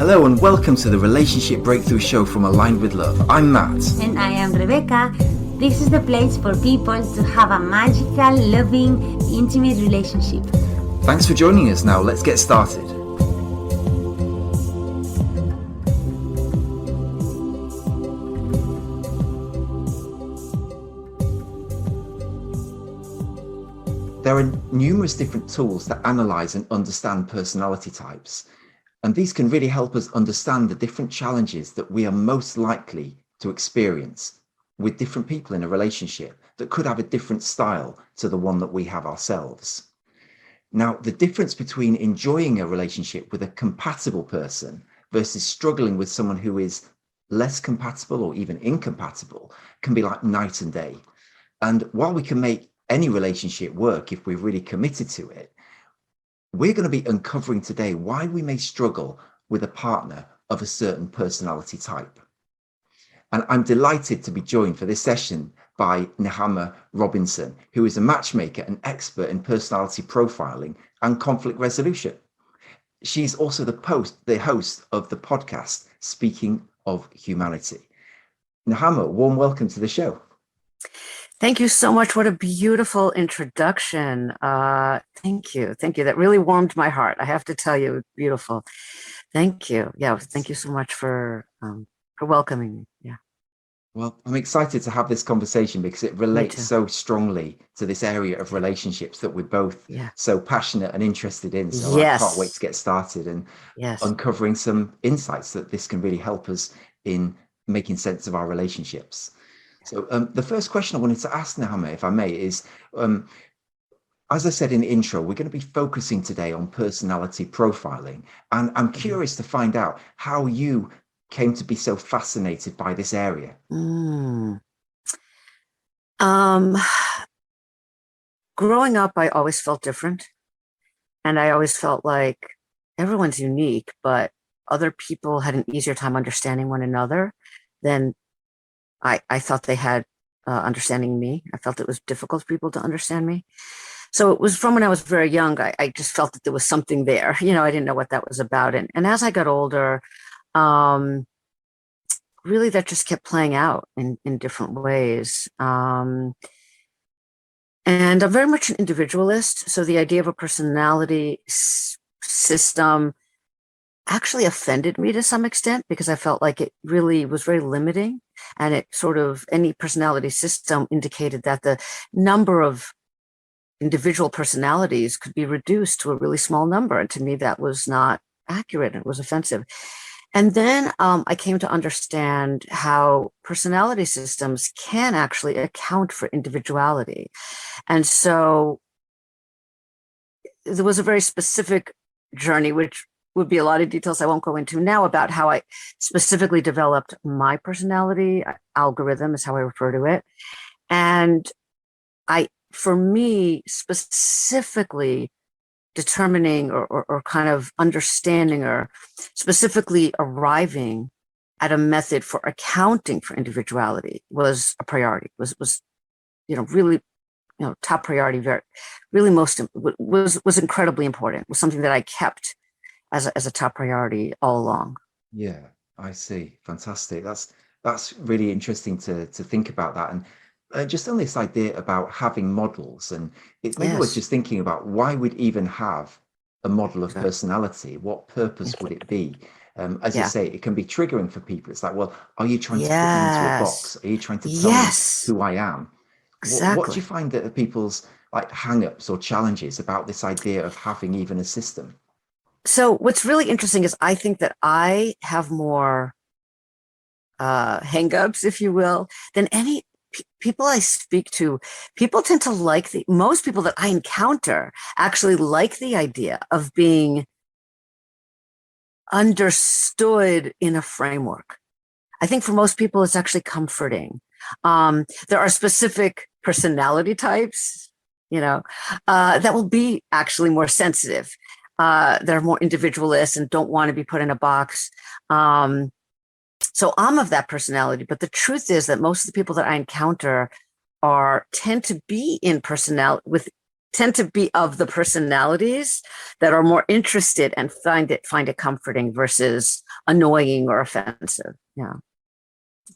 Hello and welcome to the Relationship Breakthrough Show from Aligned with Love. I'm Matt. And I am Rebecca. This is the place for people to have a magical, loving, intimate relationship. Thanks for joining us. Now let's get started. There are numerous different tools that analyze and understand personality types. And these can really help us understand the different challenges that we are most likely to experience with different people in a relationship that could have a different style to the one that we have ourselves. Now, the difference between enjoying a relationship with a compatible person versus struggling with someone who is less compatible or even incompatible can be like night and day. And while we can make any relationship work if we're really committed to it, we're going to be uncovering today why we may struggle with a partner of a certain personality type. And I'm delighted to be joined for this session by Nehama Robinson, who is a matchmaker and expert in personality profiling and conflict resolution. She's also the host of the podcast, Speaking of Humanity. Nehama, warm welcome to the show. Thank you so much. What a beautiful introduction. Thank you. Thank you. That really warmed my heart. I have to tell you, beautiful. Thank you. Yeah. Thank you so much for welcoming me. Yeah. Well, I'm excited to have this conversation because it relates so strongly to this area of relationships that we're both so passionate and interested in. So I can't wait to get started and uncovering some insights that this can really help us in making sense of our relationships. So the first question I wanted to ask Nehama, if I may, is, as I said in the intro, we're going to be focusing today on personality profiling. And I'm curious to find out how you came to be so fascinated by this area. Growing up, I always felt different. And I always felt like everyone's unique, but other people had an easier time understanding one another than I thought they had understanding me. I felt it was difficult for people to understand me. So it was from when I was very young, I just felt that there was something there. You know, I didn't know what that was about. And as I got older, really that just kept playing out in different ways. And I'm very much an individualist. So the idea of a personality system actually offended me to some extent because I felt like it really was very limiting. And it sort of, any personality system indicated that the number of individual personalities could be reduced to a really small number. And to me, that was not accurate. It was offensive. And then I came to understand how personality systems can actually account for individuality. And so there was a very specific journey, which would be a lot of details I won't go into now, about how I specifically developed my personality algorithm, is how I refer to it. And for me, specifically determining or kind of understanding or specifically arriving at a method for accounting for individuality was a priority, was really, top priority, was incredibly important, was something that I kept as a top priority all along. Yeah, I see. Fantastic. That's really interesting to think about that. And just on this idea about having models, and it's maybe worth just thinking about why we'd even have a model of personality. What purpose would it be? As you say, it can be triggering for people. It's like, well, are you trying to put me into a box? Are you trying to tell me who I am? Exactly. What do you find that are people's hang-ups or challenges about this idea of having even a system? So what's really interesting is I think that I have more hang-ups, if you will, than any people I speak to. People tend to most people that I encounter actually like the idea of being understood in a framework. I think for most people, it's actually comforting. There are specific personality types, that will be actually more sensitive. They're more individualists and don't want to be put in a box. So I'm of that personality, but the truth is that most of the people that I encounter tend to be in tend to be of the personalities that are more interested and find it comforting versus annoying or offensive. Yeah.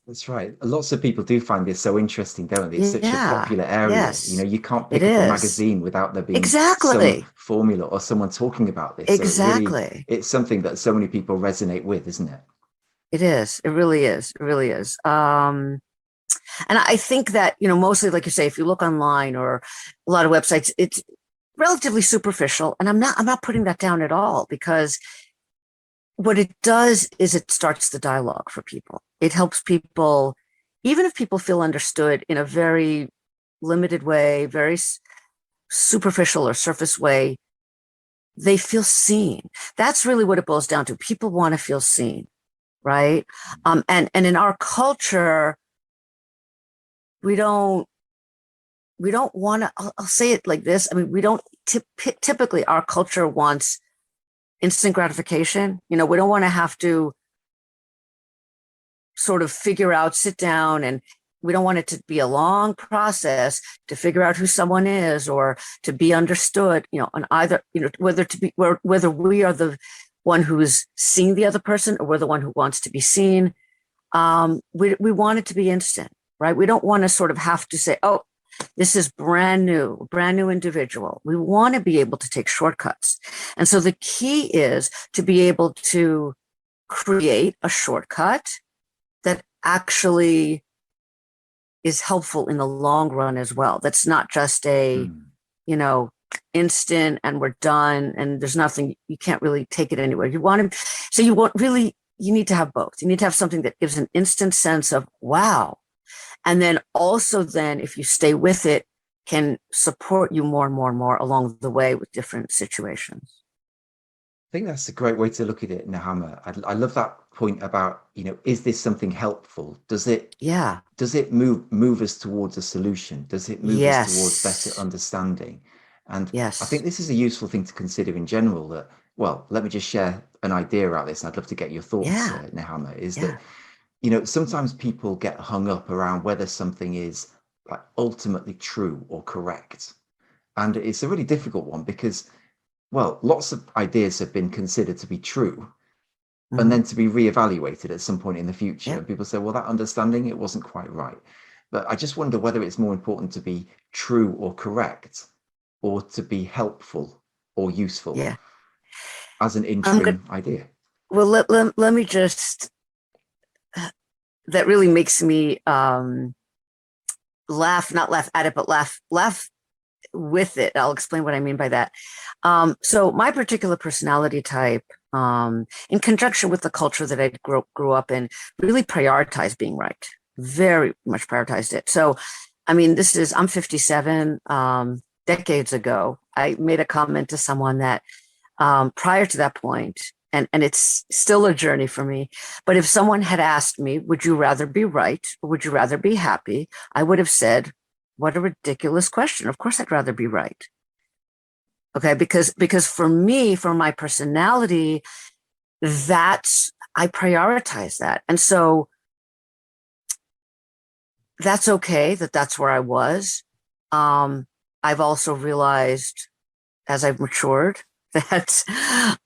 That's right. Lots of people do find this so interesting, don't they? It's such a Yeah. popular area. You know, Yes. you can't It pick up a is. magazine without there being some Exactly. formula or someone talking about this. So Exactly. it's something that so many people resonate with, isn't it? It is. It really is. It really is. And I think that, mostly, like you say, if you look online or a lot of websites, it's relatively superficial. And I'm not putting that down at all, because what it does is it starts the dialogue for people. It helps people, even if people feel understood in a very limited way, very superficial or surface way, they feel seen. That's really what it boils down to. People want to feel seen, right? And in our culture, we don't want to, I'll say it like this. I mean, we don't typically, our culture wants instant gratification. We don't want to have to sort of sit down, and we don't want it to be a long process to figure out who someone is or to be understood, on either, whether we are the one who's seeing the other person or we're the one who wants to be seen. We want it to be instant, right? We don't want to sort of have to say, oh, this is brand new individual. We want to be able to take shortcuts. And so the key is to be able to create a shortcut that actually is helpful in the long run as well. That's not just a, instant and we're done and there's nothing, you can't really take it anywhere. You need to have both. You need to have something that gives an instant sense of, wow. And then also then, if you stay with it, can support you more and more and more along the way with different situations. I think that's a great way to look at it, Nahama. I love that point about, is this something helpful? Does it move us towards a solution? Does it move us towards better understanding? And I think this is a useful thing to consider in general, that, well, let me just share an idea about this. I'd love to get your thoughts, Nahama, is that, sometimes people get hung up around whether something is like ultimately true or correct. And it's a really difficult one because, well, lots of ideas have been considered to be true and then to be reevaluated at some point in the future. And people say, well, that understanding, it wasn't quite right. But I just wonder whether it's more important to be true or correct, or to be helpful or useful as an interim idea. Well, let me just, that really makes me laugh, not laugh at it, but laugh with it. I'll explain what I mean by that. So my particular personality type, in conjunction with the culture that I grew up in, really prioritized being right. Very much prioritized it. So, I mean, I'm 57. Decades ago, I made a comment to someone that prior to that point, and it's still a journey for me, but if someone had asked me, would you rather be right or would you rather be happy? I would have said, what a ridiculous question. Of course, I'd rather be right. Okay, because for me, for my personality, I prioritize that. And so that's okay that's where I was. I've also realized as I've matured that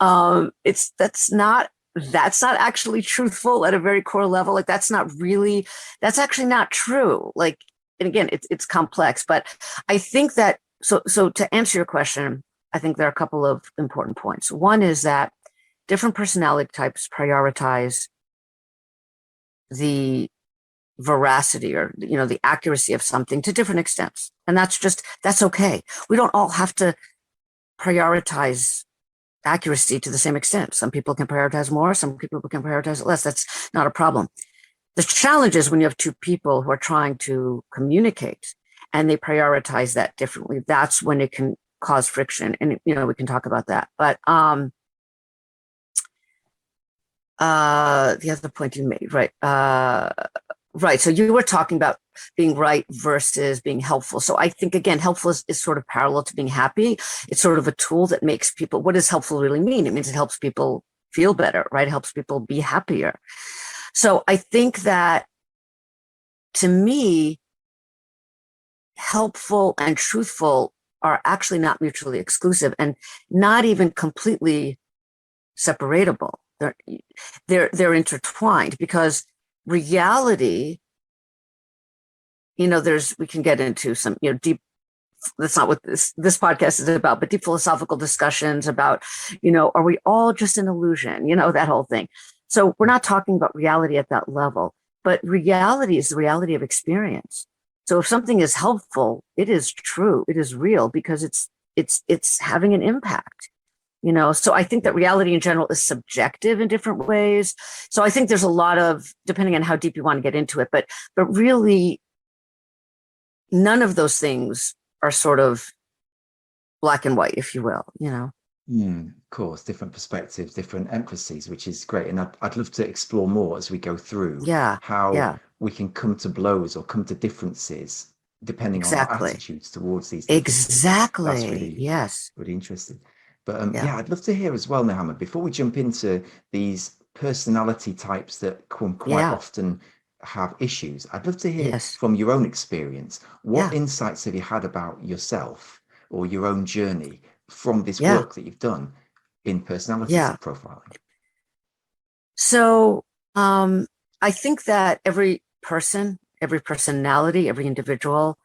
that's not actually truthful at a very core level. Like that's actually not true. Like, and again, it's complex, but I think that, so to answer your question, I think there are a couple of important points. One is that different personality types prioritize the veracity or, the accuracy of something to different extents. And that's okay. We don't all have to prioritize accuracy to the same extent. Some people can prioritize more, some people can prioritize less. That's not a problem. The challenge is when you have two people who are trying to communicate and they prioritize that differently. That's when it can cause friction. And, we can talk about that. But the other point you made, right? Right. So you were talking about being right versus being helpful. So I think, again, helpful is sort of parallel to being happy. It's sort of a tool that makes people, what does helpful really mean? It means it helps people feel better, right? It helps people be happier. So I think that, to me, helpful and truthful are actually not mutually exclusive and not even completely separatable. They're intertwined, because reality, we can get into some, deep, that's not what this podcast is about, but deep philosophical discussions about, are we all just an illusion? That whole thing. So we're not talking about reality at that level, but reality is the reality of experience. So if something is helpful, it is true, it is real, because it's having an impact. So I think that reality in general is subjective in different ways. So I think there's a lot of, depending on how deep you want to get into it, but really none of those things are sort of black and white, if you will, Of course, different perspectives, different emphases, which is great. And I'd love to explore more as we go through how we can come to blows or come to differences depending on our attitudes towards these differences. Exactly. That's really, yes. really interesting. But I'd love to hear as well, Nehama, before we jump into these personality types that quite often have issues, I'd love to hear from your own experience, what insights have you had about yourself or your own journey from this work that you've done in personality profiling? So I think that every person, every personality, every individual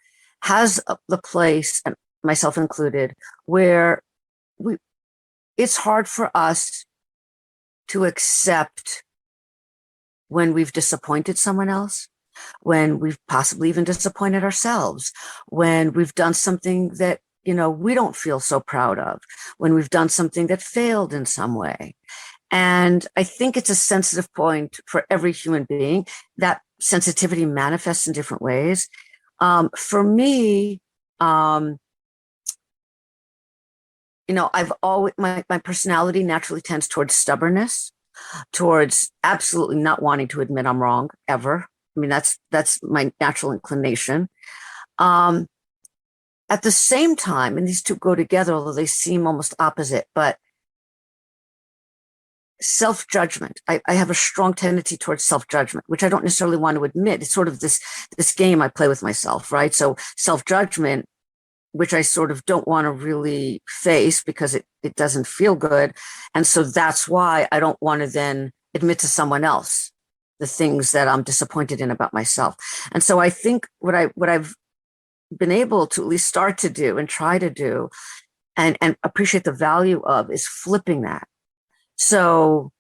has the place, and myself included, where it's hard for us to accept when we've disappointed someone else, when we've possibly even disappointed ourselves, when we've done something that, we don't feel so proud of, when we've done something that failed in some way. And I think it's a sensitive point for every human being. That sensitivity manifests in different ways. For me, I've always, my personality naturally tends towards stubbornness, towards absolutely not wanting to admit I'm wrong ever. I mean, that's my natural inclination. At the same time, and these two go together, although they seem almost opposite, but self-judgment. I have a strong tendency towards self-judgment, which I don't necessarily want to admit. It's sort of this game I play with myself, right? So self-judgment, which I sort of don't want to really face because it doesn't feel good. And so that's why I don't want to then admit to someone else the things that I'm disappointed in about myself. And so I think what I've been able to at least start to do and try to do and appreciate the value of is flipping that. So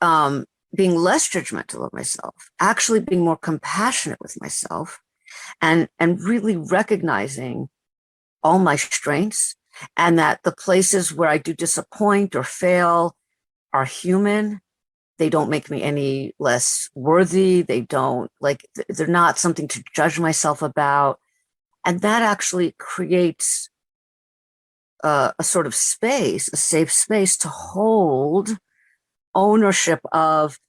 being less judgmental of myself, actually being more compassionate with myself, and really recognizing all my strengths, and that the places where I do disappoint or fail are human. They don't make me any less worthy. They don't, they're not something to judge myself about. And that actually creates a sort of space, a safe space to hold ownership of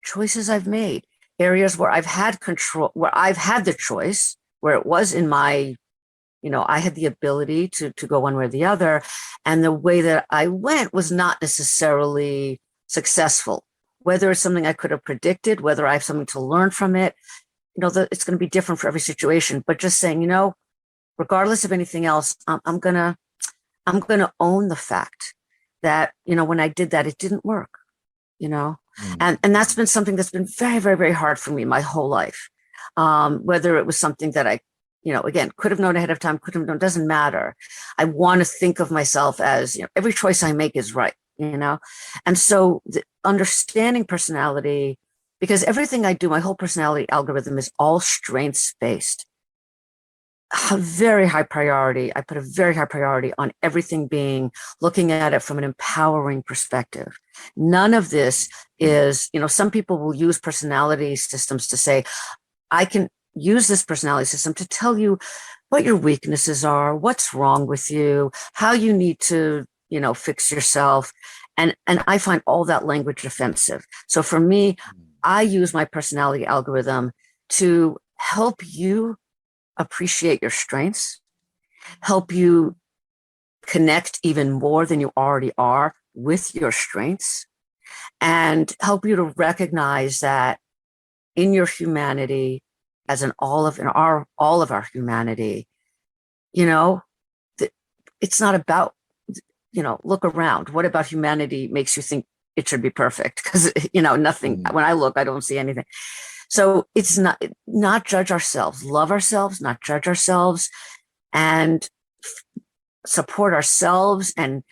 choices I've made, areas where I've had control, where I've had the choice, where it was in my, I had the ability to go one way or the other. And the way that I went was not necessarily successful. Whether it's something I could have predicted, whether I have something to learn from it, it's going to be different for every situation. But just saying, regardless of anything else, I'm going to own the fact that, when I did that, it didn't work, and that's been something that's been very, very, very hard for me my whole life. Whether it was something that I, again, could have known ahead of time, could have known, doesn't matter. I want to think of myself as, every choice I make is right, and so understanding personality, because everything I do, my whole personality algorithm is all strengths based. A very high priority. I put a very high priority on everything being looking at it from an empowering perspective. None of this is, some people will use personality systems to say, I can use this personality system to tell you what your weaknesses are, what's wrong with you, how you need to, fix yourself. And I find all that language offensive. So for me, I use my personality algorithm to help you appreciate your strengths, help you connect even more than you already are with your strengths, and help you to recognize that in your humanity, as in all of our humanity, you know, it's not about, look around. What about humanity makes you think it should be perfect? Because, nothing, when I look, I don't see anything. So it's not judge ourselves, love ourselves, not judge ourselves, and support ourselves, and,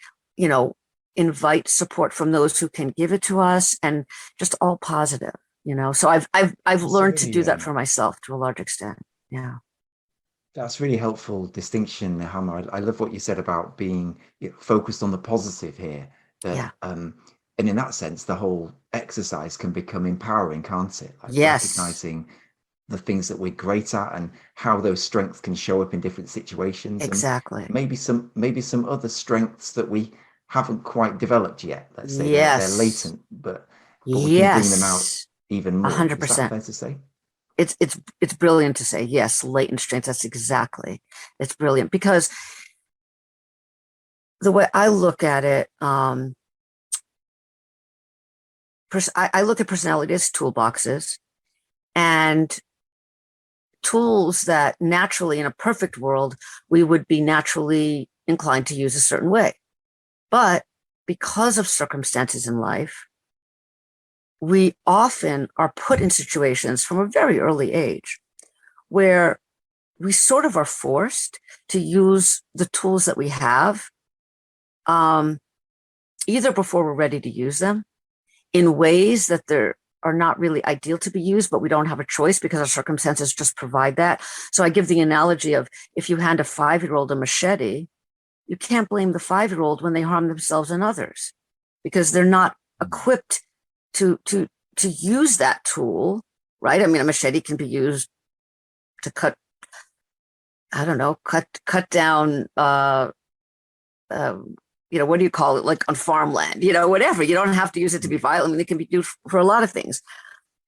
invite support from those who can give it to us, and just all positive, So I've learned to do that for myself to a large extent. Yeah. That's really helpful distinction, Nehama. I love what you said about being focused on the positive here. Yeah. And in that sense, the whole exercise can become empowering, can't it? Like Yes. recognizing the things that we're great at and how those strengths can show up in different situations. Exactly. And maybe some other strengths that we haven't quite developed yet. Let's say they're latent, but we can bring them out even more. 100%. Is that fair to say? It's brilliant to say, yes, latent strength. That's exactly. It's brilliant, because the way I look at it, I look at personality as toolboxes, and tools that naturally, in a perfect world, we would be naturally inclined to use a certain way. But because of circumstances in life, we often are put in situations from a very early age where we sort of are forced to use the tools that we have, either before we're ready to use them, in ways that are not really ideal to be used, but we don't have a choice because our circumstances just provide that. So I give the analogy of, if you hand a 5-year-old a machete, you can't blame the 5-year-old when they harm themselves and others, because they're not equipped to use that tool, right? I mean, a machete can be used to cut down, what do you call it? Like on farmland, whatever. You don't have to use it to be violent. I mean, it can be used for a lot of things.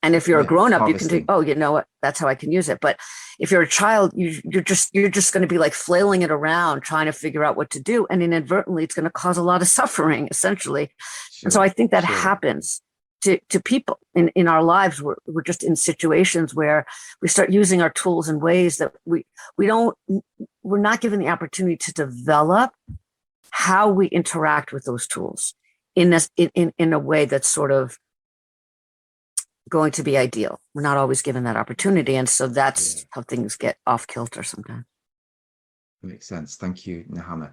And if you're a grown up, you can think, oh, you know what? That's how I can use it. But if you're a child, you're just going to be like flailing it around, trying to figure out what to do. And inadvertently, it's going to cause a lot of suffering, essentially. Sure, and so I think that happens to people in our lives. We're just in situations where we start using our tools in ways that we're not given the opportunity to develop how we interact with those tools in a way that's sort of going to be ideal. We're not always given that opportunity. And so that's how things get off kilter sometimes. Makes sense. Thank you, Nehama.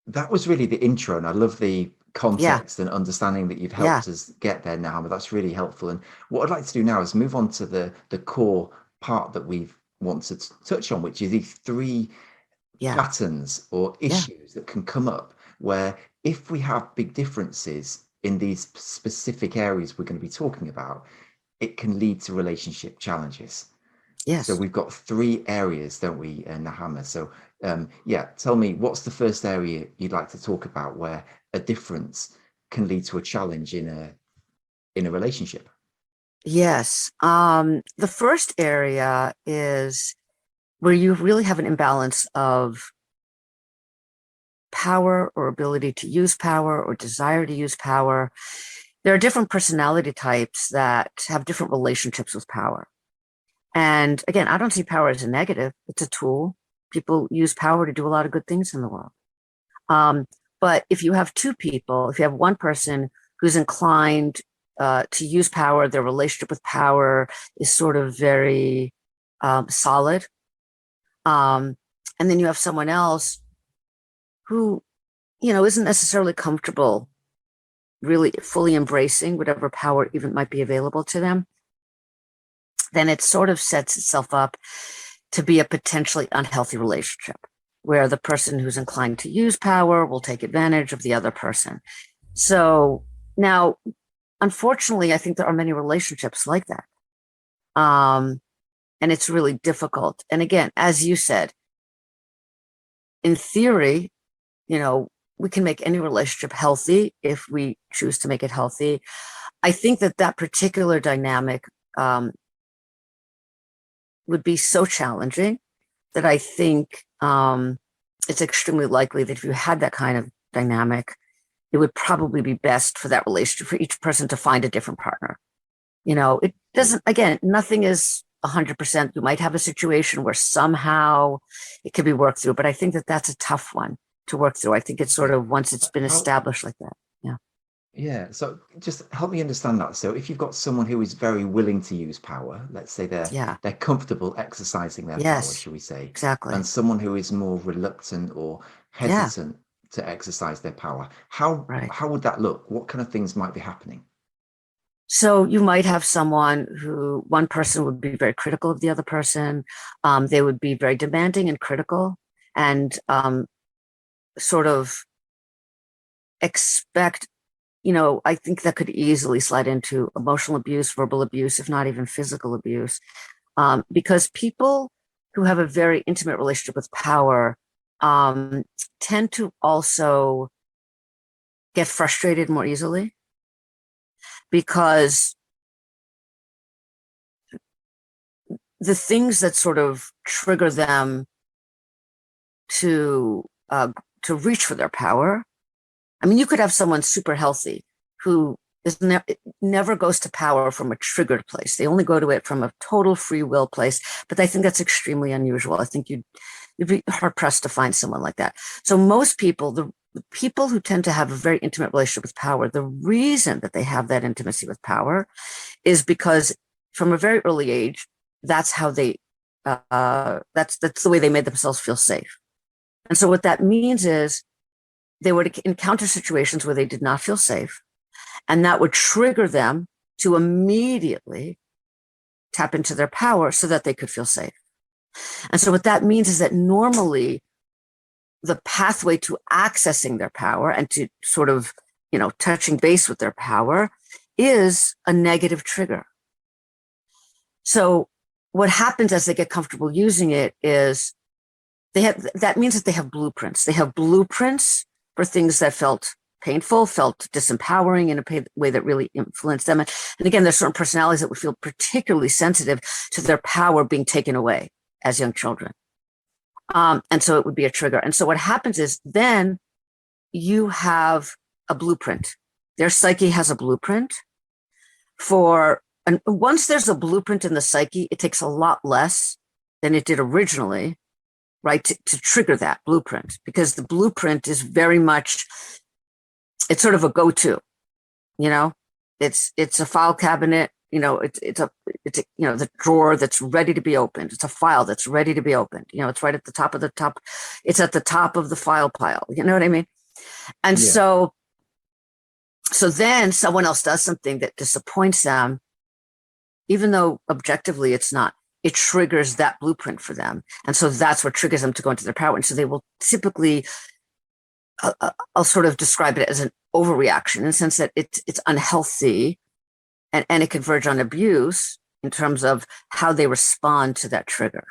That was really the intro, and I love the context and understanding that you've helped us get there, Nehama. That's really helpful. And what I'd like to do now is move on to the core part that we want to touch on, which is these 3 patterns or issues that can come up where, if we have big differences in these specific areas we're going to be talking about, it can lead to relationship challenges. Yes. So we've got 3 areas, don't we, Nehama? So tell me, what's the first area you'd like to talk about where a difference can lead to a challenge in a relationship? Yes. The first area is where you really have an imbalance of power, or ability to use power, or desire to use power. There are different personality types that have different relationships with power. And again, I don't see power as a negative. It's a tool. People use power to do a lot of good things in the world. But if you have 2 people, if you have one person who's inclined to use power, their relationship with power is sort of very solid. And then you have someone else who, isn't necessarily comfortable really fully embracing whatever power even might be available to them, then it sort of sets itself up to be a potentially unhealthy relationship, where the person who's inclined to use power will take advantage of the other person. So now, unfortunately, I think there are many relationships like that. And it's really difficult. And again, as you said, in theory, we can make any relationship healthy if we choose to make it healthy. I think that particular dynamic would be so challenging that I think it's extremely likely that if you had that kind of dynamic, it would probably be best for that relationship, for each person to find a different partner. It doesn't, again, nothing is 100%. You might have a situation where somehow it can be worked through, but I think that that's a tough one to work through. I think it's sort of once it's been established like that. Yeah. Yeah, so just help me understand that. So if you've got someone who is very willing to use power, let's say Yeah. they're comfortable exercising their power, Yes. shall we say, and Exactly. someone who is more reluctant or Yeah. hesitant to exercise their power, Right. how would that look? What kind of things might be happening? So you might have someone who one person would be very critical of the other person. They would be very demanding and critical and sort of expect, I think that could easily slide into emotional abuse, verbal abuse, if not even physical abuse, because people who have a very intimate relationship with power tend to also get frustrated more easily because the things that sort of trigger them to uh, to reach for their power. I mean, you could have someone super healthy who never goes to power from a triggered place. They only go to it from a total free will place. But I think that's extremely unusual. I think you'd be hard pressed to find someone like that. So most people, the people who tend to have a very intimate relationship with power, the reason that they have that intimacy with power is because from a very early age, that's how they that's the way they made themselves feel safe. And so what that means is they would encounter situations where they did not feel safe, and that would trigger them to immediately tap into their power so that they could feel safe. And so what that means is that normally the pathway to accessing their power and to sort of, touching base with their power is a negative trigger. So what happens as they get comfortable using it is that means that they have blueprints. They have blueprints for things that felt painful, felt disempowering in a way that really influenced them. And again, there's certain personalities that would feel particularly sensitive to their power being taken away as young children. And so it would be a trigger. And so what happens is then you have a blueprint. Their psyche has a blueprint and once there's a blueprint in the psyche, it takes a lot less than it did originally, right, to trigger that blueprint, because the blueprint is very much, it's sort of a go-to, it's a file cabinet, it's the drawer that's ready to be opened. It's a file that's ready to be opened. It's right at the top of it's at the top of the file pile. You know what I mean? And Yeah. so then someone else does something that disappoints them, even though objectively it's not. It triggers that blueprint for them. And so that's what triggers them to go into their power. And so they will typically, I'll sort of describe it as an overreaction in the sense that it's unhealthy and it can verge on abuse in terms of how they respond to that trigger.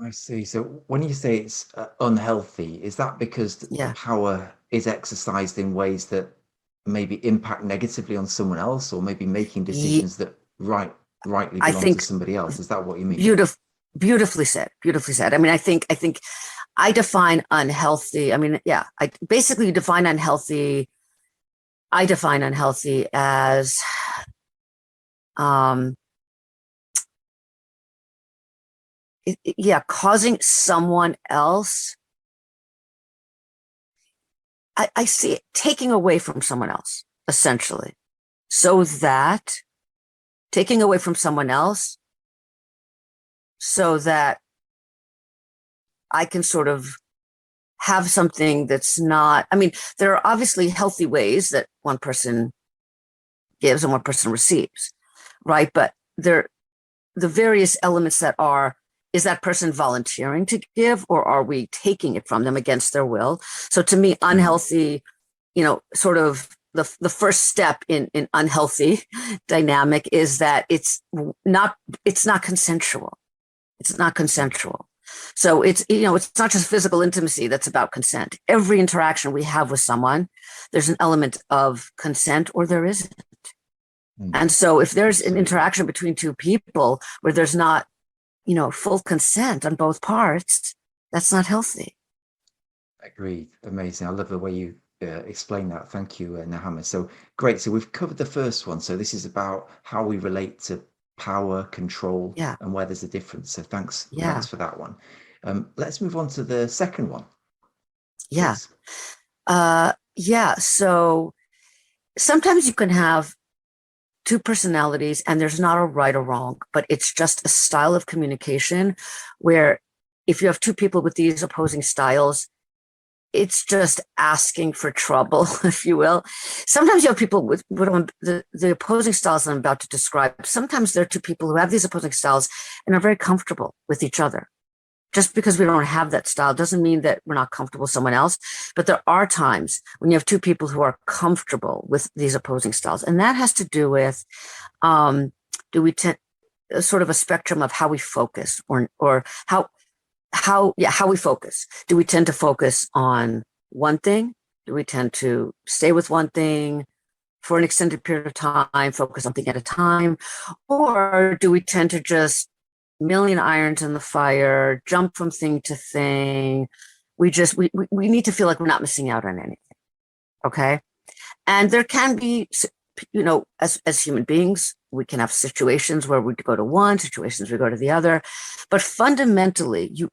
I see. So when you say it's unhealthy, is that because the Yeah. power is exercised in ways that maybe impact negatively on someone else, or maybe making decisions that rightly I belong to think somebody else? Is that what you mean? beautifully said. Beautifully said. I mean, I think I define unhealthy. I mean, yeah, I basically define unhealthy. I define unhealthy as causing someone else. I see it taking away from someone else, essentially, so that taking away from someone else so that I can sort of have something that's not, I mean, there are obviously healthy ways that one person gives and one person receives, right? But the various elements is that person volunteering to give, or are we taking it from them against their will? So to me, unhealthy, sort of the first step in unhealthy dynamic is that it's not consensual. It's not consensual. So it's not just physical intimacy that's about consent. Every interaction we have with someone, there's an element of consent or there isn't. And so if there's an interaction between two people where there's not, full consent on both parts, that's not healthy. Agreed. Amazing. I love the way you explain that. Thank you, Nahama. So great. So we've covered the first one. So this is about how we relate to power, control, Yeah. and where there's a difference. So thanks Yeah. for that one. Let's move on to the second one, Yeah. please. Yeah. So sometimes you can have two personalities and there's not a right or wrong, but it's just a style of communication where if you have two people with these opposing styles, it's just asking for trouble, if you will. Sometimes you have people with the opposing styles I'm about to describe. Sometimes there are two people who have these opposing styles and are very comfortable with each other. Just because we don't have that style doesn't mean that we're not comfortable with someone else. But there are times when you have two people who are comfortable with these opposing styles. And that has to do with, do we tend sort of a spectrum of how we focus or how we focus. Do we tend to focus on one thing? Do we tend to stay with one thing for an extended period of time, focus on something at a time? Or do we tend to just million irons in the fire, jump from thing to thing? We need to feel like we're not missing out on anything. Okay. And there can be, as human beings, we can have situations where we go to one, situations we go to the other. But fundamentally, you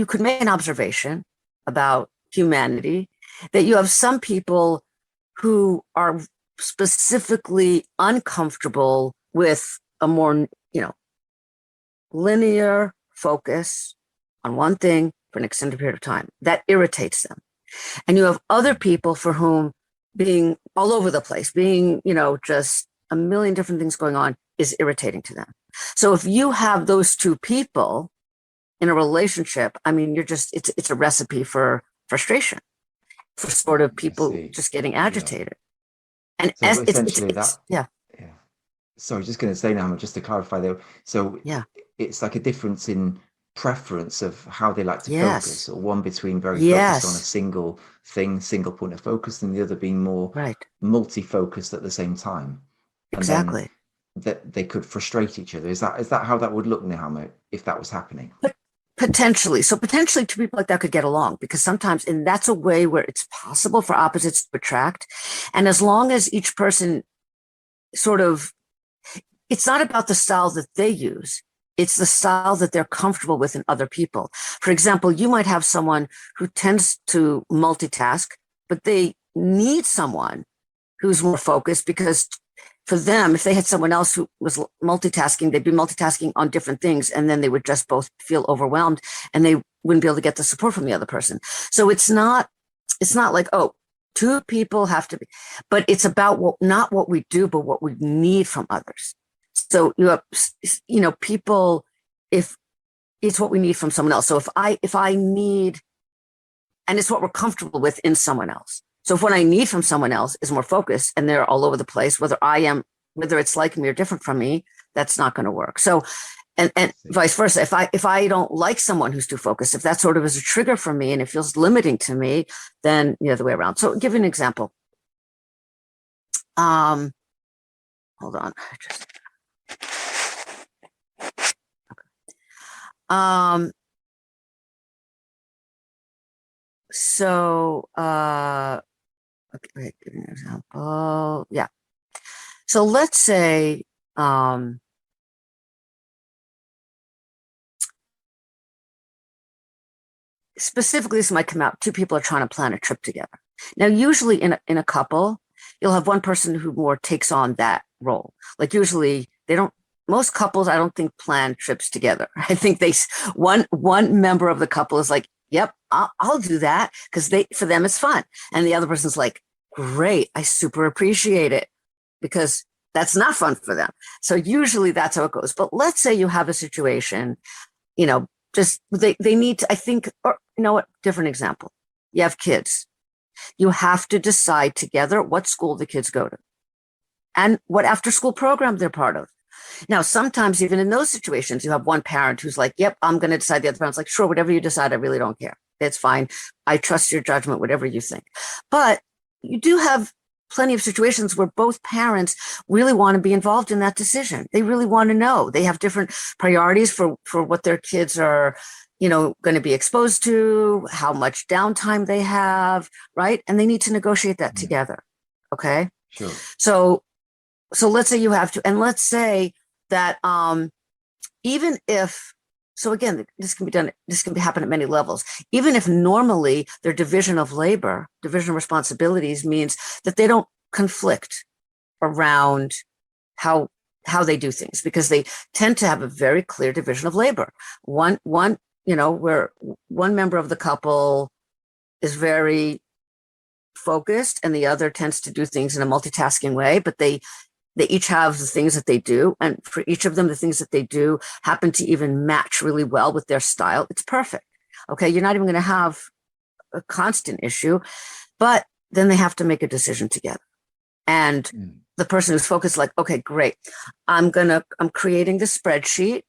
could make an observation about humanity that you have some people who are specifically uncomfortable with a more, linear focus on one thing for an extended period of time. That irritates them. And you have other people for whom being all over the place, being, just a million different things going on is irritating to them. So if you have those two people in a relationship, I mean, it's a recipe for frustration, for sort of people just getting agitated. Yeah. And so essentially yeah. Sorry, just going to say now, just to clarify though. So yeah, it's like a difference in preference of how they like to yes, focus, or one between very yes, focused on a single thing, single point of focus, and the other being more right, multi-focused at the same time. exactly. And then that they could frustrate each other. Is that how that would look, Nehama, if that was happening? But potentially, so potentially two people like that could get along, because sometimes, and that's a way where it's possible for opposites to attract. And as long as each person sort of, it's not about the style that they use. It's the style that they're comfortable with in other people. For example, you might have someone who tends to multitask, but they need someone who's more focused, because for them, if they had someone else who was multitasking, they'd be multitasking on different things, and then they would just both feel overwhelmed and they wouldn't be able to get the support from the other person. So it's not like, oh, two people have to be, but it's about not what we do, but what we need from others. So you have, people, if it's what we need from someone else. So if I need, and it's what we're comfortable with in someone else. So if what I need from someone else is more focus and they're all over the place, whether it's like me or different from me, that's not going to work. So, and vice versa. If I don't like someone who's too focused, if that sort of is a trigger for me and it feels limiting to me, then the other way around. So I'll give you an example. Hold on. Okay, give an example. Yeah. So let's say, specifically, this might come out, two people are trying to plan a trip together. Now, usually in a couple, you'll have one person who more takes on that role. Like usually most couples, I don't think, plan trips together. I think one member of the couple is like, yep, I'll do that, because for them it's fun. And the other person's like, great, I super appreciate it, because that's not fun for them. So usually that's how it goes. But let's say you have a situation, just they need to, I think, or what, different example. You have kids. You have to decide together what school the kids go to and what after school program they're part of. Now, sometimes even in those situations, you have one parent who's like, yep, I'm going to decide. The other parent's like, sure, whatever you decide, I really don't care. It's fine. I trust your judgment, whatever you think. But you do have plenty of situations where both parents really want to be involved in that decision. They really want to know. They have different priorities for what their kids are, going to be exposed to, how much downtime they have, right? And they need to negotiate that together. Okay. Sure. So let's say you have to, and let's say that even if, so again, this can be done, this can happen at many levels. Even if normally their division of labor, division of responsibilities means that they don't conflict around how they do things, because they tend to have a very clear division of labor. One, where one member of the couple is very focused and the other tends to do things in a multitasking way, but they each have the things that they do. And for each of them, the things that they do happen to even match really well with their style. It's perfect. Okay. You're not even going to have a constant issue, but then they have to make a decision together. And the person who's focused, like, okay, great. I'm creating the spreadsheet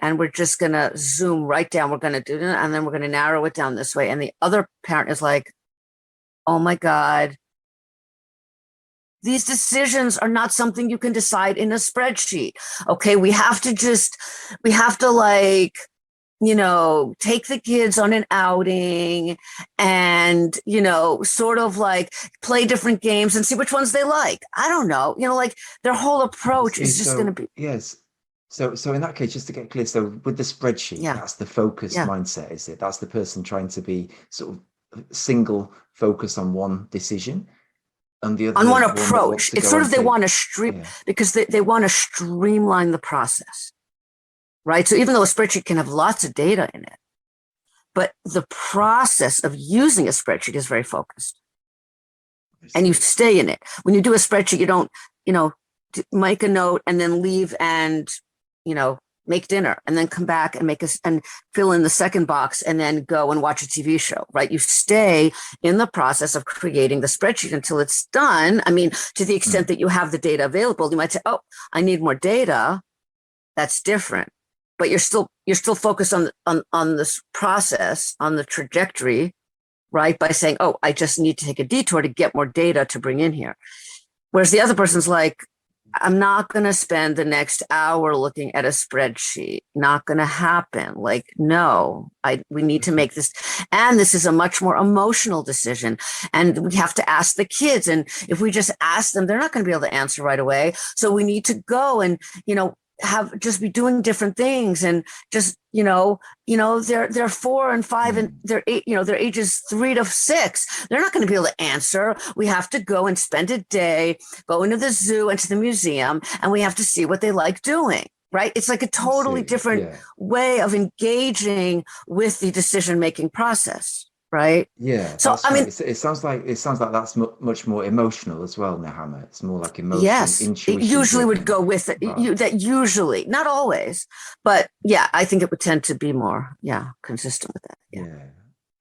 and we're just going to zoom right down. We're going to do that. And then we're going to narrow it down this way. And the other parent is like, oh my God, these decisions are not something you can decide in a spreadsheet. Okay. We have to like, take the kids on an outing and, sort of like play different games and see which ones they like. I don't know, like their whole approach is just going to be. Yes. So in that case, just to get clear, so with the spreadsheet, that's the focused mindset, is it? That's the person trying to be sort of single focus on one decision. And the other on one approach. It's sort of, they want to because they want to streamline the process. Right. So even though a spreadsheet can have lots of data in it, but the process of using a spreadsheet is very focused and you stay in it. When you do a spreadsheet, you don't, make a note and then leave and, make dinner and then come back and and fill in the second box and then go and watch a TV show, right? You stay in the process of creating the spreadsheet until it's done. I mean, to the extent that you have the data available, you might say, oh, I need more data. That's different. But you're still focused on this process, on the trajectory, right? By saying, oh, I just need to take a detour to get more data to bring in here. Whereas the other person's like, I'm not going to spend the next hour looking at a spreadsheet. Not going to happen. Like, no, we need to make this. And this is a much more emotional decision. And we have to ask the kids. And if we just ask them, they're not going to be able to answer right away. So we need to go and, just be doing different things and just, they're 4 and 5 and they're 8, their ages 3 to 6. They're not going to be able to answer. We have to go and spend a day, go into the zoo and to the museum, and we have to see what they like doing. Right. It's like a totally different way of engaging with the decision-making process. Right. Yeah. So I mean, it sounds like that's much more emotional as well, Nahama. It's more like emotion. Yes, intuition. It usually would go with it. Right. That usually, not always, but yeah, I think it would tend to be more, consistent with that. Yeah,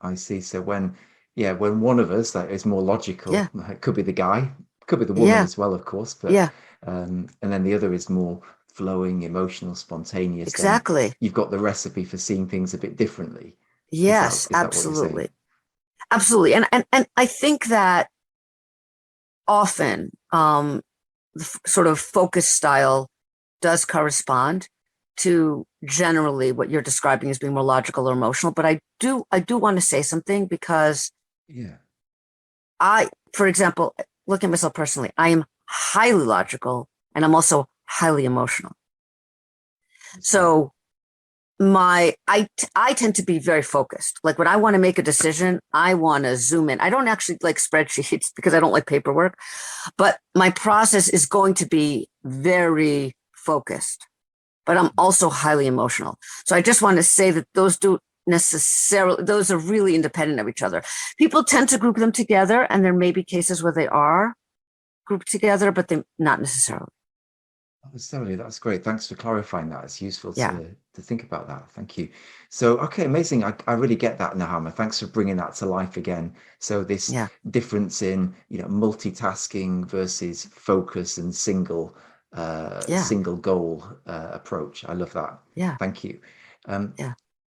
I see. So when one of us that is more logical, it could be the guy, could be the woman as well, of course. But and then the other is more flowing, emotional, spontaneous. Exactly. You've got the recipe for seeing things a bit differently. Yes, absolutely. Absolutely. And I think that often the sort of focus style does correspond to generally what you're describing as being more logical or emotional. But I do want to say something, because for example, look at myself personally, I am highly logical and I'm also highly emotional. So I tend to be very focused. Like when I want to make a decision, I want to zoom in. I don't actually like spreadsheets because I don't like paperwork, but my process is going to be very focused, but I'm also highly emotional. So I just want to say that those are really independent of each other. People tend to group them together, and there may be cases where they are grouped together, but they not necessarily. Certainly, that's great. Thanks for clarifying that. It's useful to think about that. Thank you. So, okay, amazing. I really get that, Nahama. Thanks for bringing that to life again. So this difference in, multitasking versus focus and single goal approach. I love that. Yeah. Thank you.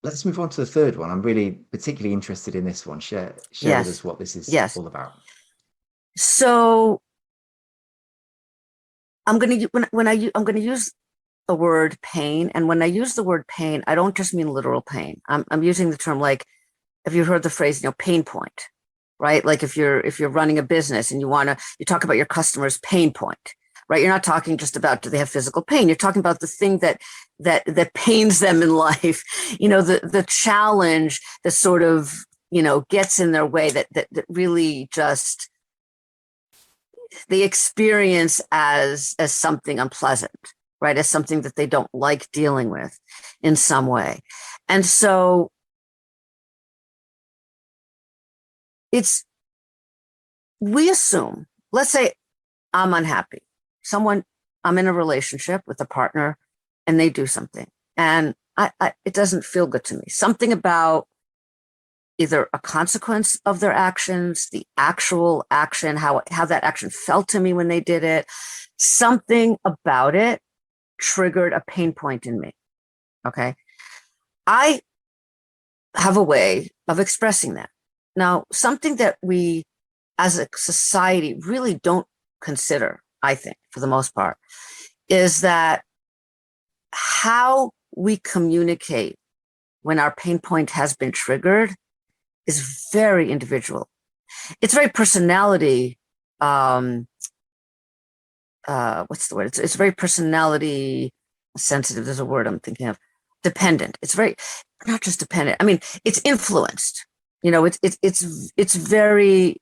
Let's move on to the third one. I'm really particularly interested in this one. Share with us what this is all about. So I'm going to use the word pain. And when I use the word pain, I don't just mean literal pain. I'm using the term, like, have you heard the phrase, pain point? right? Like if you're running a business and you talk about your customer's pain point, right? You're not talking just about, do they have physical pain? You're talking about the thing that pains them in life, the challenge that sort of, gets in their way, that really just they experience as something unpleasant, right? As something that they don't like dealing with in some way. And so we assume, let's say I'm unhappy. I'm in a relationship with a partner and they do something and it doesn't feel good to me. Something about either a consequence of their actions, the actual action, how that action felt to me when they did it, something about it triggered a pain point in me. Okay. I have a way of expressing that. Now, something that we as a society really don't consider, I think, for the most part, is that how we communicate when our pain point has been triggered is very individual. It's very personality. What's the word? It's very personality sensitive. There's a word I'm thinking of. Dependent. It's very, not just dependent. I mean, it's influenced. It's very,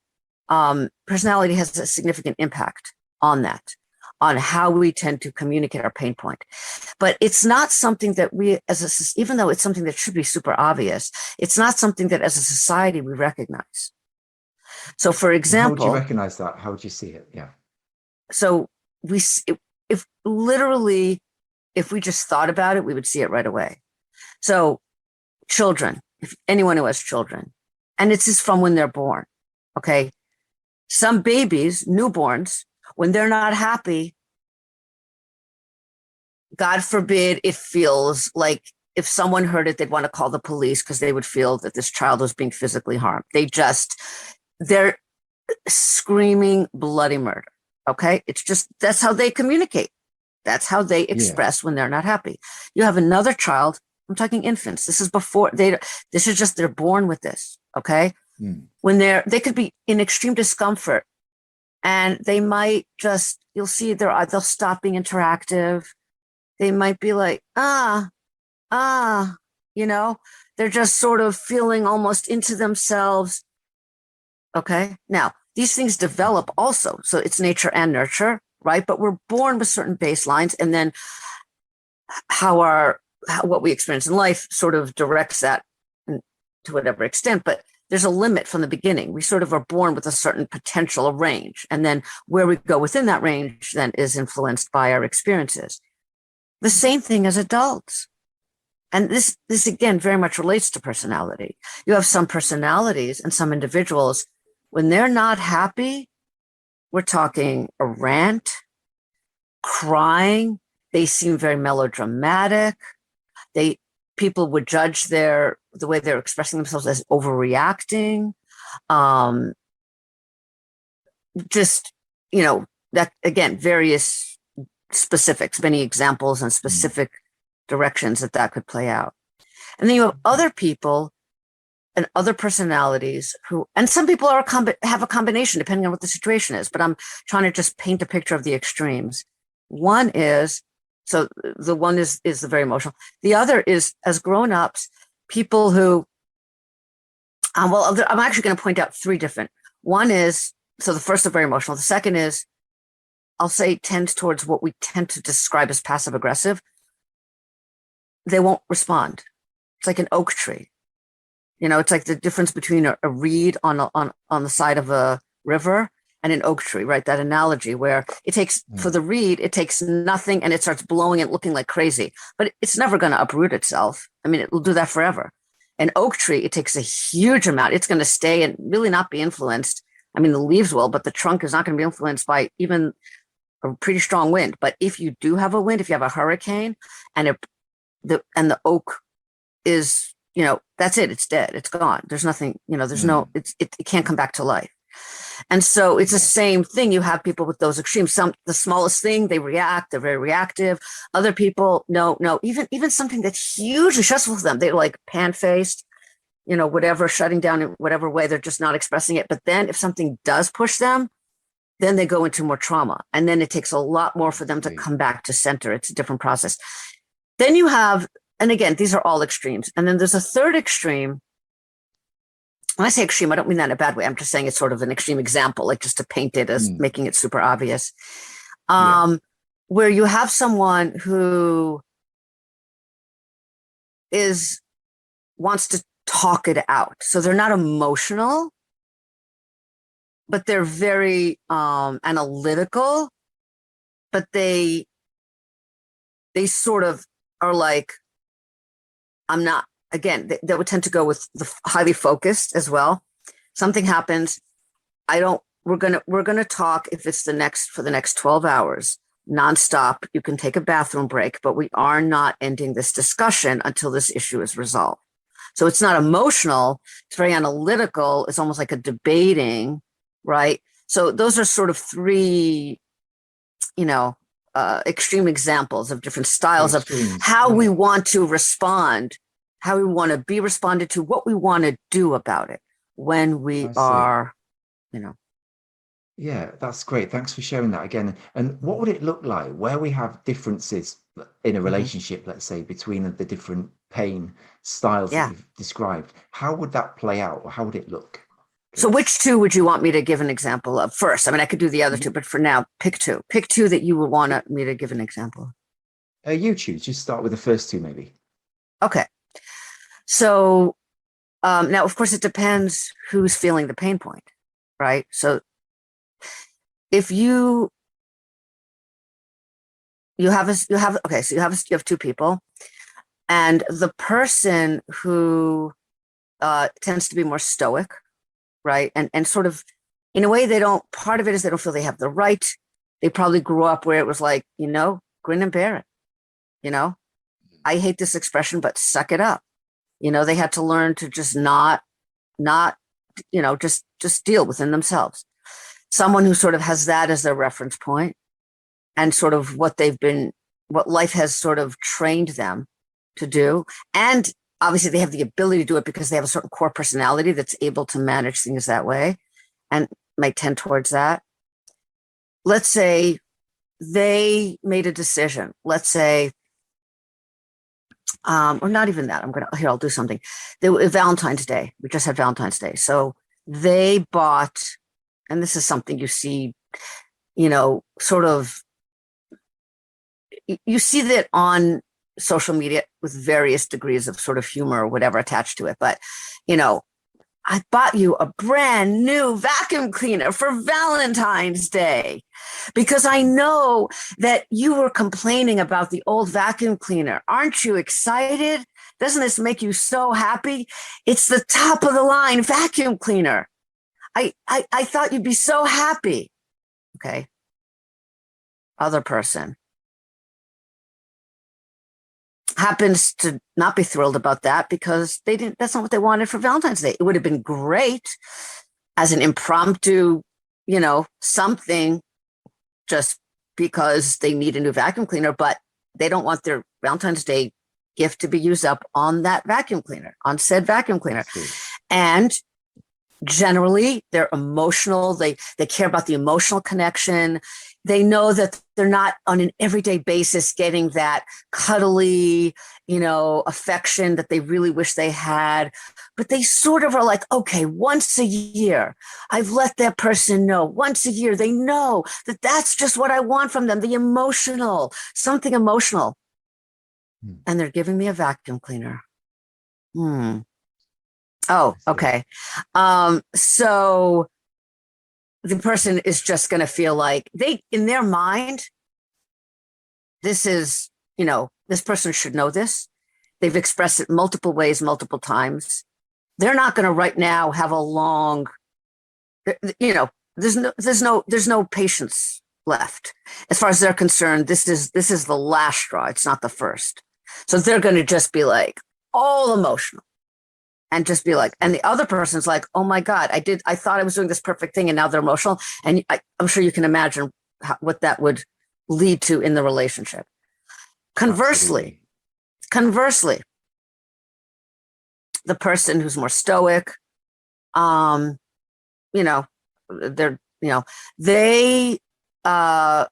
personality has a significant impact on that, on how we tend to communicate our pain point. But it's not something that we, even though it's something that should be super obvious, it's not something that as a society we recognize. So for example— how would you recognize that? How would you see it? Yeah. So if we just thought about it, we would see it right away. So children, if anyone who has children, and it's just from when they're born, okay? Some babies, newborns, when they're not happy, God forbid, it feels like if someone heard it, they'd want to call the police because they would feel that this child was being physically harmed. They're screaming bloody murder. Okay. It's just, that's how they communicate. That's how they express when they're not happy. You have another child. I'm talking infants. This is before they're born with this. Okay. When they could be in extreme discomfort and they might just, you'll see they'll stop being interactive. They might be like, they're just sort of feeling almost into themselves. Okay. Now, these things develop also. So it's nature and nurture, right? But we're born with certain baselines, and then what we experience in life sort of directs that to whatever extent. But there's a limit from the beginning. We sort of are born with a certain potential, a range. And then where we go within that range then is influenced by our experiences. The same thing as adults. And this again very much relates to personality. You have some personalities and some individuals, when they're not happy, we're talking a rant, crying. They seem very melodramatic. People would judge the way they're expressing themselves as overreacting. That again, various specifics, many examples and specific directions that could play out. And then you have other people and other personalities and some people have a combination depending on what the situation is, but I'm trying to just paint a picture of the extremes. One is, so the one is the very emotional. The other is, as grown-ups, people who, I'm actually going to point out three different. One is, so the first is very emotional. The second is, I'll say, tends towards what we tend to describe as passive-aggressive. They won't respond. It's like an oak tree. It's like the difference between a reed on the side of a river and an oak tree, right? That analogy where it takes, for the reed, it takes nothing and it starts blowing and looking like crazy, but it's never going to uproot itself. I mean, it will do that forever. An oak tree, it takes a huge amount. It's going to stay and really not be influenced. I mean, the leaves will, but the trunk is not going to be influenced by even a pretty strong wind. But if you do have a wind, if you have a hurricane and the oak is, that's it. It's dead. It's gone. There's nothing, there's it can't come back to life. And so it's the same thing. You have people with those extremes. The smallest thing, they react. They're very reactive. Other people, no. Even something that's hugely stressful for them, they're like pan-faced. whatever, shutting down in whatever way, they're just not expressing it. But then if something does push them, then they go into more trauma. And then it takes a lot more for them to come back to center. It's a different process. Then you have, and again, these are all extremes. And then there's a third extreme. When I say extreme, I don't mean that in a bad way. I'm just saying it's sort of an extreme example, like just to paint it as making it super obvious. Where you have someone who wants to talk it out. So they're not emotional, but they're very analytical, but they sort of are like, I'm not, again, they would tend to go with the highly focused as well. Something happens. We're going to talk if it's for the next 12 hours, nonstop. You can take a bathroom break, but we are not ending this discussion until this issue is resolved. So it's not emotional. It's very analytical. It's almost like a debating, right? So those are sort of three, extreme examples of different styles of how we want to respond, how we want to be responded to, what we want to do about it when we are, Yeah, that's great. Thanks for sharing that again. And what would it look like where we have differences in a relationship, let's say, between the different pain styles that you've described? How would that play out, or how would it look? So which two would you want me to give an example of first? I mean, I could do the other two, but for now, pick two. Pick two that you would want me to give an example. You choose. Just start with the first two, maybe. Okay. So now, of course, it depends who's feeling the pain point, right? So if you have two people, and the person who tends to be more stoic, right? And sort of, in a way, part of it is they don't feel they have the right. They probably grew up where it was like, grin and bear it, I hate this expression, but suck it up. They had to learn to just not, just deal within themselves. Someone who sort of has that as their reference point and sort of what life has sort of trained them to do. And obviously they have the ability to do it because they have a certain core personality that's able to manage things that way and might tend towards that. Let's say they made a decision. Let's say, or not even that. I'll do something. Valentine's Day. We just had Valentine's Day. So they bought, and this is something you see, sort of, you see that on social media with various degrees of sort of humor or whatever attached to it. But, I bought you a brand new vacuum cleaner for Valentine's Day because I know that you were complaining about the old vacuum cleaner. Aren't you excited? Doesn't this make you so happy? It's the top of the line vacuum cleaner. I thought you'd be so happy. Okay. Other person happens to not be thrilled about that because that's not what they wanted for Valentine's Day. It would have been great as an impromptu, something just because they need a new vacuum cleaner, but they don't want their Valentine's Day gift to be used up on that vacuum cleaner, on said vacuum cleaner. And generally they're emotional. They care about the emotional connection. They know that they're not on an everyday basis getting that cuddly, affection that they really wish they had. But they sort of are like, okay, once a year, I've let that person know. Once a year, they know that that's just what I want from them, something emotional. And they're giving me a vacuum cleaner. Oh, okay. So the person is just going to feel like in their mind, this is, this person should know this. They've expressed it multiple ways, multiple times. They're not going to right now have a long, there's no patience left. As far as they're concerned, this is the last straw. It's not the first. So they're going to just be like all emotional. And just be like, and the other person's like, oh my God, I thought I was doing this perfect thing and now they're emotional. And I'm sure you can imagine what that would lead to in the relationship. Conversely, the person who's more stoic, you know, they had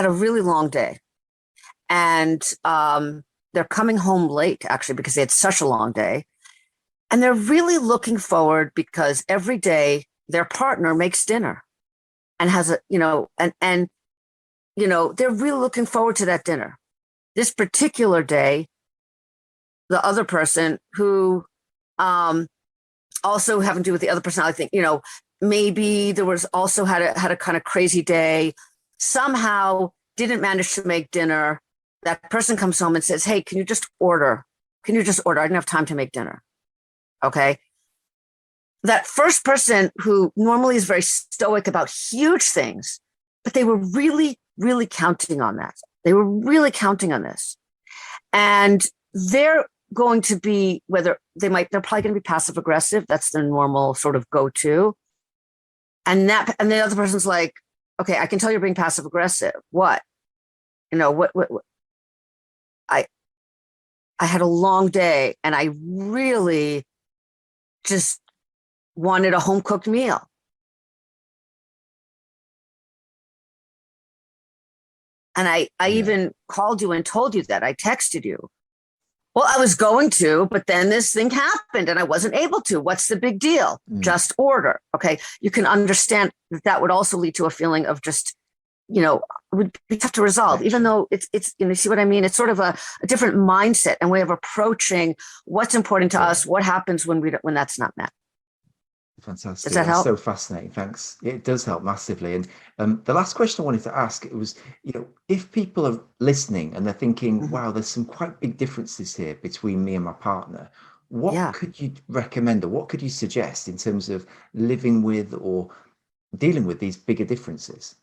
a really long day, and they're coming home late actually because they had such a long day, and they're really looking forward because every day their partner makes dinner and has a, and they're really looking forward to that dinner. This particular day, the other person who also having to do with the other personality thing, maybe there was also had a kind of crazy day, somehow didn't manage to make dinner. That person comes home and says, hey, can you just order? I didn't have time to make dinner. Okay. That first person who normally is very stoic about huge things, but they were really, really counting on that. They were really counting on this. And they're going to be, they're probably going to be passive aggressive. That's their normal sort of go-to. And the other person's like, okay, I can tell you're being passive aggressive. What? I had a long day and I really just wanted a home cooked meal. And I even called you and told you that. I texted you. Well, I was going to, but then this thing happened and I wasn't able to. What's the big deal? Just order. Okay. You can understand that would also lead to a feeling of just, it would be tough to resolve, even though it's, you see what I mean? It's sort of a different mindset and way of approaching what's important to us, what happens when that's not met. Fantastic. Does that help? So fascinating. Thanks. It does help massively. And the last question I wanted to ask, it was, if people are listening and they're thinking, wow, there's some quite big differences here between me and my partner, what could you recommend or what could you suggest in terms of living with or dealing with these bigger differences?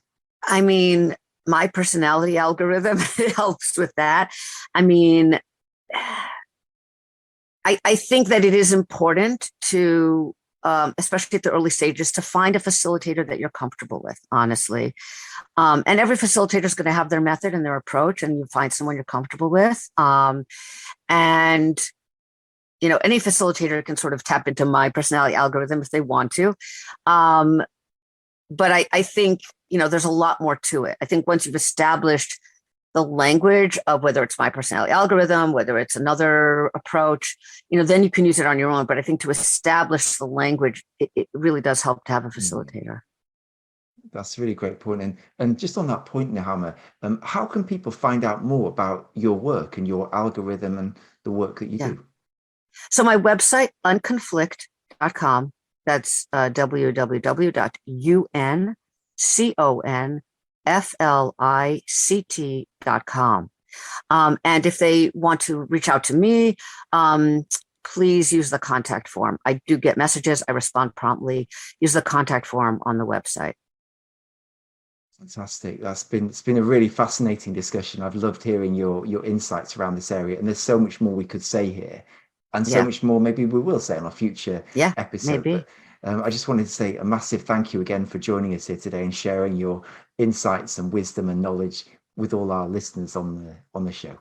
I mean, my personality algorithm helps with that. I mean, I think that it is important to, especially at the early stages, to find a facilitator that you're comfortable with, honestly. And every facilitator is going to have their method and their approach, and you find someone you're comfortable with. And, any facilitator can sort of tap into my personality algorithm if they want to. But I think, there's a lot more to it. I think once you've established the language of whether it's my personality algorithm, whether it's another approach, then you can use it on your own. But I think to establish the language, it really does help to have a facilitator. That's a really great point. And just on that point, Nehama, how can people find out more about your work and your algorithm and the work that you do? So my website, unconflict.com, that's www.unconflict.com. And if they want to reach out to me, please use the contact form. I do get messages. I respond promptly. Use the contact form on the website. Fantastic. It's been a really fascinating discussion. I've loved hearing your insights around this area, and there's so much more we could say here, and so much more maybe we will say on a future episode. Maybe. But, I just wanted to say a massive thank you again for joining us here today and sharing your insights and wisdom and knowledge with all our listeners on the show.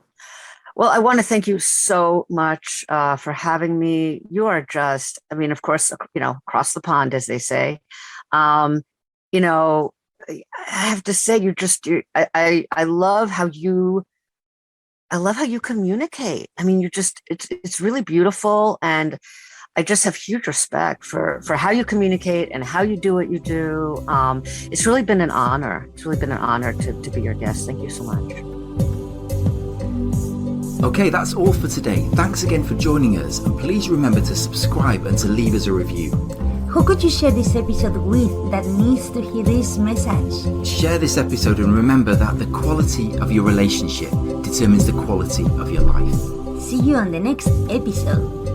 Well, I want to thank you so much for having me. You are just, of course, across the pond, as they say. I have to say, I love how you communicate. It's really beautiful, and I just have huge respect for how you communicate and how you do what you do. It's really been an honor. It's really been an honor to be your guest. Thank you so much. Okay, that's all for today. Thanks again for joining us, and please remember to subscribe and to leave us a review. Who could you share this episode with that needs to hear this message? Share this episode and remember that the quality of your relationship determines the quality of your life. See you on the next episode.